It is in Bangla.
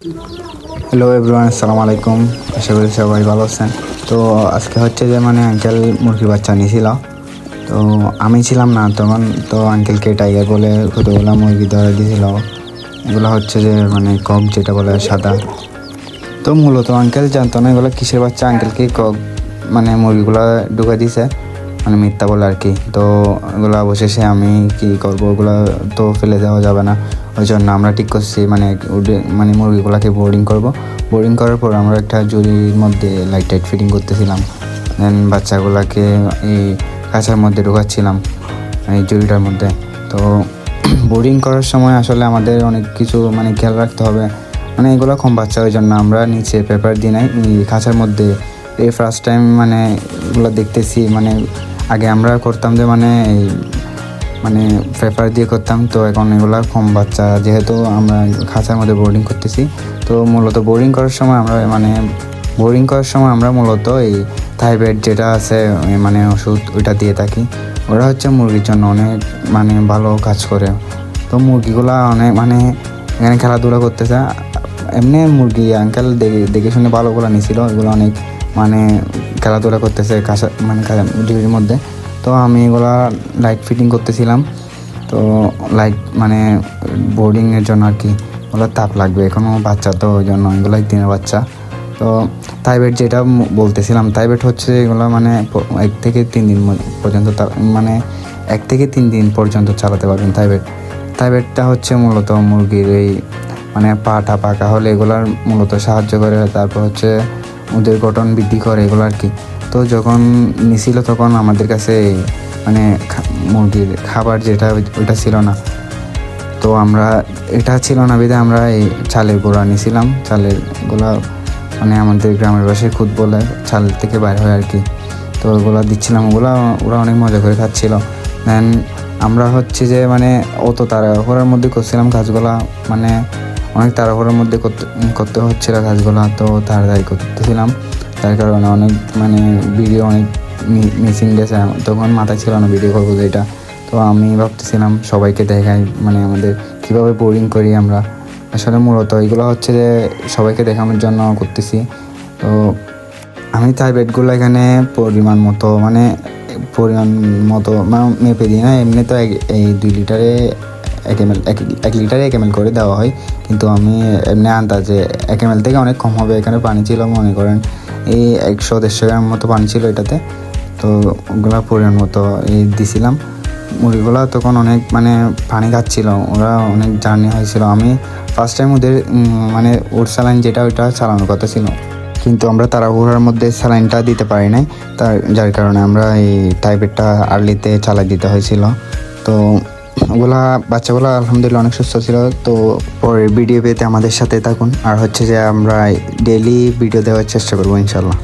হ্যালো এভরিওয়ান, আসসালামু আলাইকুম। আশা করি সবাই ভালো আছেন। তো আজকে হচ্ছে যে আঙ্কেল মুরগির বাচ্চা নিয়েছিল। তো আমি ছিলাম না তখন। তো আঙ্কেলকে টাইগার বলে কতগুলো মুরগি ধরে দিয়েছিল। এগুলো হচ্ছে যে কক যেটা বলে সাদা। তো মূলত আঙ্কেল জানতো না এগুলো কিসের বাচ্চা। আঙ্কেলকে কক মুরগিগুলো ঢুকা দিয়েছে, মিথ্যা বলে আর কি। তো এগুলো অবশেষে আমি কি করবো, ওগুলো তো ফেলে দেওয়া যাবে না। ওই জন্য আমরা ঠিক করছি মুরগিগুলোকে বোর্ডিং করব। বোর্ডিং করার পর আমরা একটা ঝুড়ির মধ্যে লাইট ফিটিং করতেছিলাম। দেন বাচ্চাগুলোকে এই কাঁচার মধ্যে ঢোকাচ্ছিলাম এই ঝুড়িটার মধ্যে। তো বোর্ডিং করার সময় আসলে আমাদের অনেক কিছু খেয়াল রাখতে হবে। এগুলো কম বাচ্চা, ওই জন্য আমরা নিচে পেপার দিয়ে নাই খাঁচার মধ্যে। এই ফার্স্ট টাইম এগুলো দেখতেছি। আগে আমরা করতাম যে পেপার দিয়ে করতাম। তো এখন এগুলো কম বাচ্চা যেহেতু আমরা খাঁচার মধ্যে বোর্ডিং করতেছি। তো মূলত বোর্ডিং করার সময় আমরা মূলত এই থাইবেড যেটা আছে ওষুধ ওইটা দিয়ে থাকি। ওরা হচ্ছে মুরগির জন্য অনেক ভালো কাজ করে। তো মুরগিগুলা অনেক এখানে খেলাধুলা করতেছে। এমনি মুরগি আঙ্কেল দেখে শুনে ভালোগুলো নিয়েছিল। এগুলো অনেক খেলাধুলা করতেছে কাঁচা ঝুড়ির মধ্যে। তো আমি এগুলা লাইট ফিটিং করতেছিলাম। তো লাইট বোর্ডিংয়ের জন্য আর কি। ওগুলো তাপ লাগবে, এখনও বাচ্চা, তো ওই জন্য এগুলো দিনের বাচ্চা। তো থাইবেড যেটা বলতেছিলাম, থাইবেড হচ্ছে এগুলো 1 থেকে 3 দিন পর্যন্ত 1 থেকে 3 দিন পর্যন্ত চালাতে পারবেন থাইবেডটা হচ্ছে মূলত মুরগির এই পাটা পাকা হলে এগুলার মূলত সাহায্য করে। তারপর হচ্ছে ওদের গঠন বৃদ্ধি করে এগুলো আর কি। তো যখন নিছিল তখন আমাদের কাছে মুরগির খাবার যেটা ওইটা ছিল না। তো আমরা এটা ছিল না বিধে আমরা এই চালের গোড়া নিয়েছিলাম। চালের গোড়া আমাদের গ্রামের ভাষায় খুদ বলে, চাল থেকে বাইর হয় আর কি। তো ওগুলো দিচ্ছিলাম, ওরা অনেক মজা করে খাচ্ছিল। দেন আমরা হচ্ছে যে অত তাড়াহুড়োর মধ্যে করছিলাম কাজগুলা, অনেক তাড়াহুড়োর মধ্যে করতে হচ্ছিল কাজগুলা। তো তাড়াতাড়ি করতেছিলাম, তার কারণে অনেক ভিডিও অনেক মিসিং গেছে। তখন মাথায় ছিল না ভিডিও করবো যেটা। তো আমি ভাবতেছিলাম সবাইকে দেখাই আমাদের কীভাবে বোর্ডিং করি আমরা। আসলে মূলত এগুলো হচ্ছে যে সবাইকে দেখানোর জন্য করতেছি। তো আমি থাইবেডগুলো এখানে পরিমাণ মতো মেপে দিই না। এমনি তো এই 2 লিটারে 1 লিটারে 1 ml করে দেওয়া হয়, কিন্তু আমি এমনি আন্দাজে 1 ml থেকে অনেক কম হবে। এখানে পানি ছিল মনে করেন এই 100-150 গ্রাম মতো পানি ছিল এটাতে। তো ওগুলা পরিমাণ মতো দিছিলাম। মুরগিগুলা তখন অনেক পানি খাচ্ছিল, ওরা অনেক জার্নি হয়েছিল। আমি ফার্স্ট টাইম ওদের ওর স্যালাইন যেটা ওইটা চালানোর কথা ছিল, কিন্তু আমরা তাড়াহুড়োর মধ্যে স্যালাইনটা দিতে পারি নাই। যার কারণে আমরা এই থাইবেডটা আর্লিতে চালাই দিতে হয়েছিল। তো বাচ্চাগুলা আলহামদুলিল্লাহ অনেক সুস্থ ছিল। তো পরের ভিডিও পেতে আমাদের সাথে থাকুন। আর হচ্ছে যে আমরা ডেইলি ভিডিও দেওয়ার চেষ্টা করবো ইনশাল্লাহ।